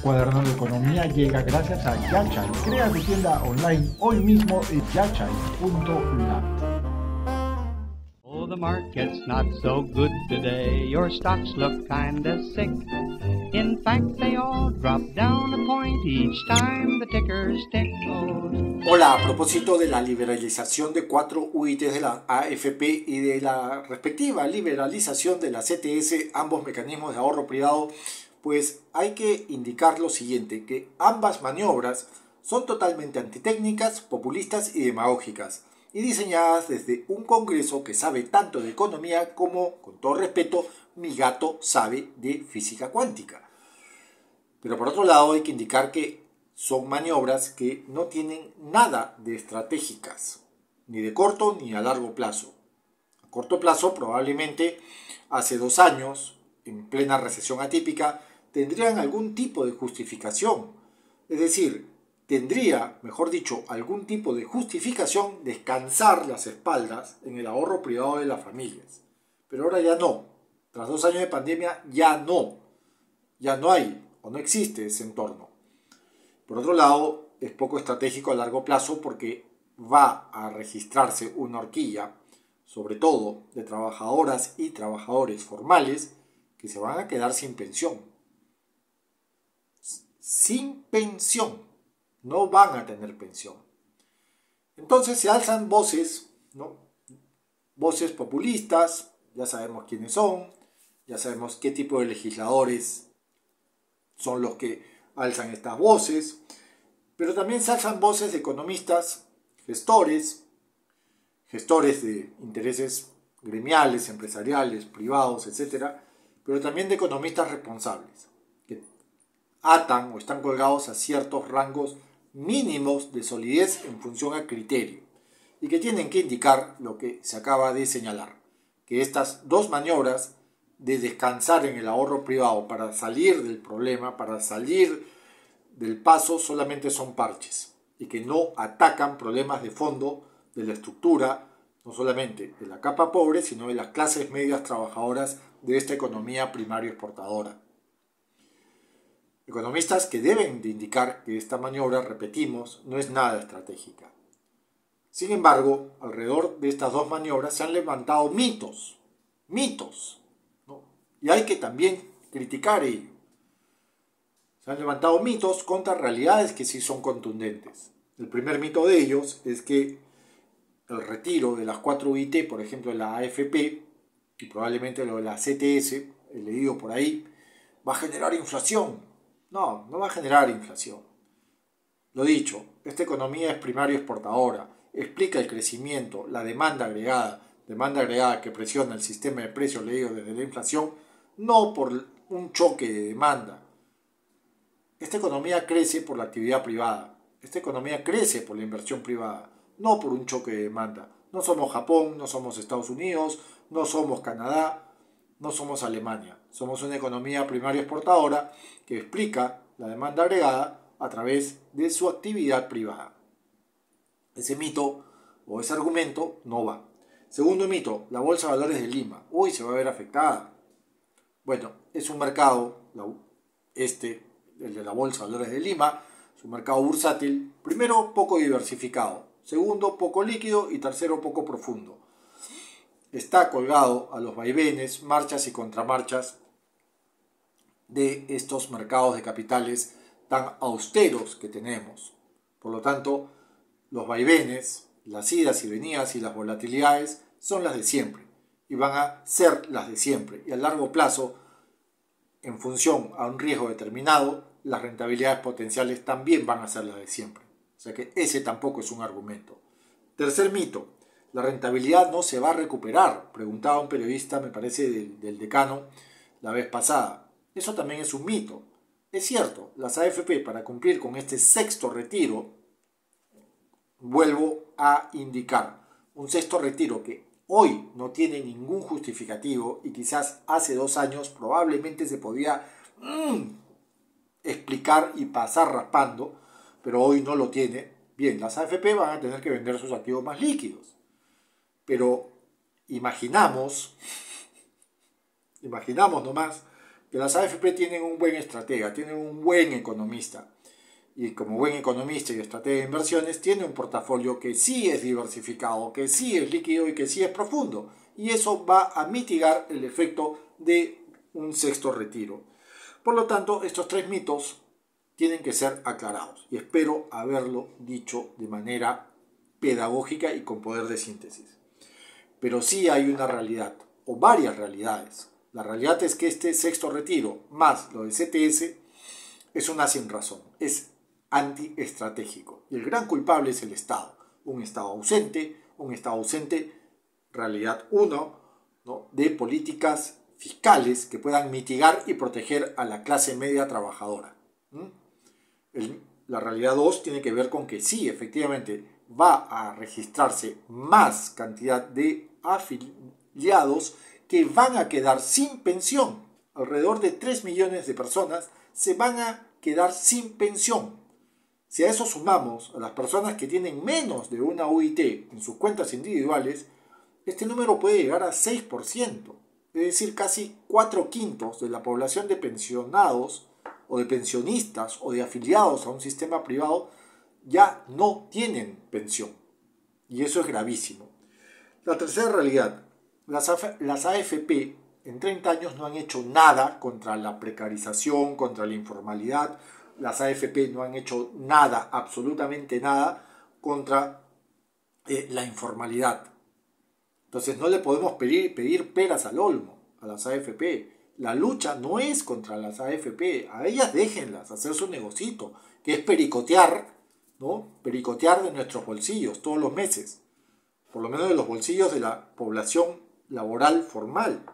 Cuaderno de Economía llega gracias a Yachai. Crea tu tienda online hoy mismo en yachai.la. Oh, the market's not so good today. Your stocks look kinda sick. In fact, they all drop down a point each time the tickers tick. Hola, a propósito de la liberalización de 4 UITs de la AFP y de la respectiva liberalización de la CTS, ambos mecanismos de ahorro privado, pues hay que indicar lo siguiente, que ambas maniobras son totalmente antitécnicas, populistas y demagógicas, y diseñadas desde un Congreso que sabe tanto de economía como, con todo respeto, mi gato sabe de física cuántica. Pero por otro lado hay que indicar que son maniobras que no tienen nada de estratégicas, ni de corto ni a largo plazo. A corto plazo, probablemente hace 2 años, en plena recesión atípica, tendrían algún tipo de justificación. Es decir, tendría, mejor dicho, algún tipo de justificación descansar las espaldas en el ahorro privado de las familias. Pero ahora ya no. Tras 2 años de pandemia, ya no hay o no existe ese entorno. Por otro lado, es poco estratégico a largo plazo porque va a registrarse una horquilla, sobre todo de trabajadoras y trabajadores formales, que se van a quedar sin pensión. Sin pensión. No van a tener pensión. Entonces se alzan voces, ¿no? Voces populistas, ya sabemos quiénes son, ya sabemos qué tipo de legisladores son los que alzan estas voces, pero también se alzan voces de economistas, gestores de intereses gremiales, empresariales, privados, etc., pero también de economistas responsables, que atan o están colgados a ciertos rangos mínimos de solidez en función a criterio, y que tienen que indicar lo que se acaba de señalar, que estas 2 maniobras de descansar en el ahorro privado para salir del problema, para salir del paso, solamente son parches y que no atacan problemas de fondo de la estructura, no solamente de la capa pobre, sino de las clases medias trabajadoras de esta economía primario exportadora. Economistas que deben de indicar que esta maniobra, repetimos, no es nada estratégica. Sin embargo, alrededor de estas 2 maniobras se han levantado mitos, ¿no? Y hay que también criticar ello. Se han levantado mitos contra realidades que sí son contundentes. El primer mito de ellos es que el retiro de las 4 UIT, por ejemplo de la AFP, y probablemente lo de la CTS, he leído por ahí, va a generar inflación. No va a generar inflación. Lo dicho, esta economía es primario exportadora, explica el crecimiento, la demanda agregada que presiona el sistema de precios leído desde la inflación, no por un choque de demanda. Esta economía crece por la actividad privada, esta economía crece por la inversión privada, no por un choque de demanda. No somos Japón, no somos Estados Unidos, no somos Canadá, no somos Alemania. Somos una economía primaria exportadora que explica la demanda agregada a través de su actividad privada. Ese mito o ese argumento no va. Segundo mito, la Bolsa de Valores de Lima. Se va a ver afectada. Bueno, es un mercado, el de la Bolsa de Valores de Lima, es un mercado bursátil, primero poco diversificado, segundo poco líquido y tercero poco profundo. Está colgado a los vaivenes, marchas y contramarchas de estos mercados de capitales tan austeros que tenemos. Por lo tanto, los vaivenes, las idas y venidas y las volatilidades son las de siempre y van a ser las de siempre. Y a largo plazo, en función a un riesgo determinado, las rentabilidades potenciales también van a ser las de siempre. O sea que ese tampoco es un argumento. Tercer mito, la rentabilidad no se va a recuperar, preguntaba un periodista, me parece, del Decano la vez pasada. Eso también es un mito. Es cierto, las AFP, para cumplir con este 6º retiro, vuelvo a indicar, un 6º retiro que hoy no tiene ningún justificativo y quizás hace 2 años probablemente se podía explicar y pasar raspando, pero hoy no lo tiene. Bien, las AFP van a tener que vender sus activos más líquidos. Pero imaginamos nomás que las AFP tienen un buen estratega, tienen un buen economista. Y como buen economista y estratega de inversiones, tiene un portafolio que sí es diversificado, que sí es líquido y que sí es profundo. Y eso va a mitigar el efecto de un sexto retiro. Por lo tanto, estos tres mitos tienen que ser aclarados. Y espero haberlo dicho de manera pedagógica y con poder de síntesis. Pero sí hay una realidad, o varias realidades. La realidad es que este sexto retiro, más lo del CTS, es una sin razón. Es antiestratégico. Y el gran culpable es el Estado. Un Estado ausente, realidad 1, ¿no?, de políticas fiscales que puedan mitigar y proteger a la clase media trabajadora. La realidad 2 tiene que ver con que sí, efectivamente, va a registrarse más cantidad de afiliados que van a quedar sin pensión. Alrededor de 3 millones de personas se van a quedar sin pensión. Si a eso sumamos a las personas que tienen menos de una UIT en sus cuentas individuales, este número puede llegar a 6%, es decir, casi 4/5 de la población de pensionados o de pensionistas o de afiliados a un sistema privado ya no tienen pensión. Y eso es gravísimo. La tercera realidad, las AFP en 30 años no han hecho nada contra la precarización, contra la informalidad. Las AFP no han hecho nada, absolutamente nada, contra la informalidad. Entonces no le podemos pedir peras al olmo a las AFP. La lucha no es contra las AFP. A ellas déjenlas hacer su negocito, que es pericotear, ¿no? Pericotear de nuestros bolsillos todos los meses. Por lo menos de los bolsillos de la población laboral formal.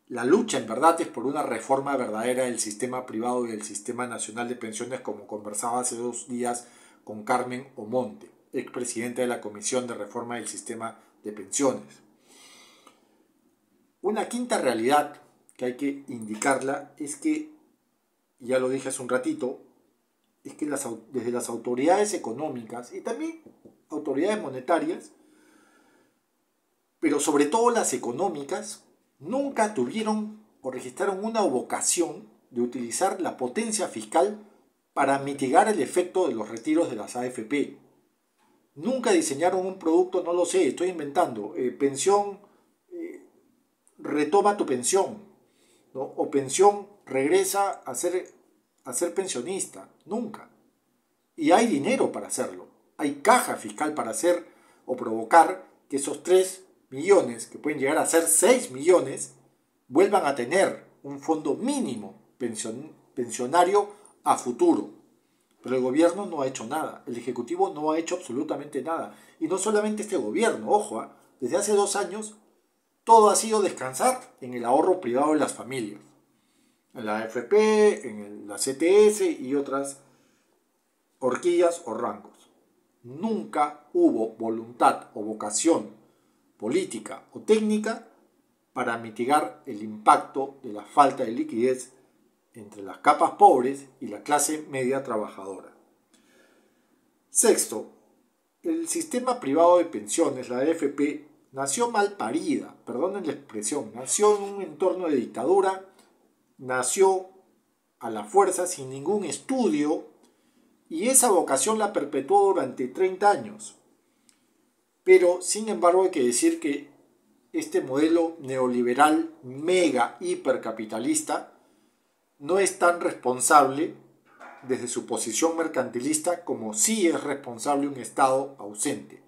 La lucha en verdad es por una reforma verdadera del sistema privado y del sistema nacional de pensiones, como conversaba hace 2 días con Carmen Omonte, expresidenta de la Comisión de Reforma del Sistema de Pensiones. Una quinta realidad que hay que indicarla es que, ya lo dije hace un ratito, es que desde las autoridades económicas y también autoridades monetarias, pero sobre todo las económicas, nunca tuvieron o registraron una vocación de utilizar la potencia fiscal para mitigar el efecto de los retiros de las AFP. Nunca diseñaron un producto, no lo sé, estoy inventando, pensión, retoma tu pensión, ¿no? O pensión, regresa a ser pensionista. Nunca. Y hay dinero para hacerlo. Hay caja fiscal para hacer o provocar que esos 3 millones, que pueden llegar a ser 6 millones, vuelvan a tener un fondo mínimo pensionario a futuro. Pero el gobierno no ha hecho nada, el Ejecutivo no ha hecho absolutamente nada. Y no solamente este gobierno, ojo, desde hace 2 años todo ha sido descansar en el ahorro privado de las familias. En la AFP, en la CTS y otras horquillas o rangos. Nunca hubo voluntad o vocación política o técnica para mitigar el impacto de la falta de liquidez entre las capas pobres y la clase media trabajadora. Sexto, el sistema privado de pensiones, la AFP, nació mal parida, perdonen la expresión, nació en un entorno de dictadura, nació a la fuerza sin ningún estudio y esa vocación la perpetuó durante 30 años. Pero, sin embargo, hay que decir que este modelo neoliberal mega hipercapitalista no es tan responsable desde su posición mercantilista como sí es responsable un Estado ausente.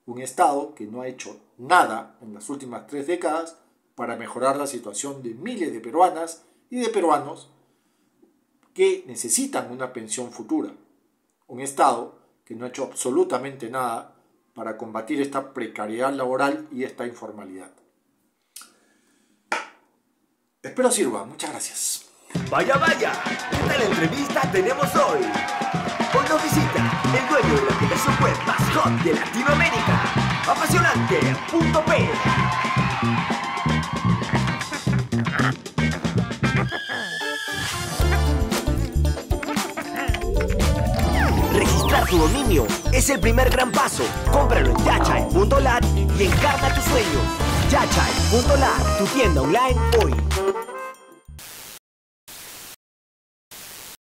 Un Estado que no ha hecho nada en las últimas 3 décadas para mejorar la situación de miles de peruanas y de peruanos que necesitan una pensión futura. Un Estado que no ha hecho absolutamente nada para combatir esta precariedad laboral y esta informalidad. Espero sirva. Muchas gracias. Vaya, vaya, ¿qué tal entrevista tenemos hoy? Hoy nos visita el dueño de la aplicación web más hot de Latinoamérica, Apasionante.p. Registrar tu dominio es el primer gran paso. Cómpralo en yachai.lat y encarna tus sueños. Yachai.lat, tu tienda online hoy.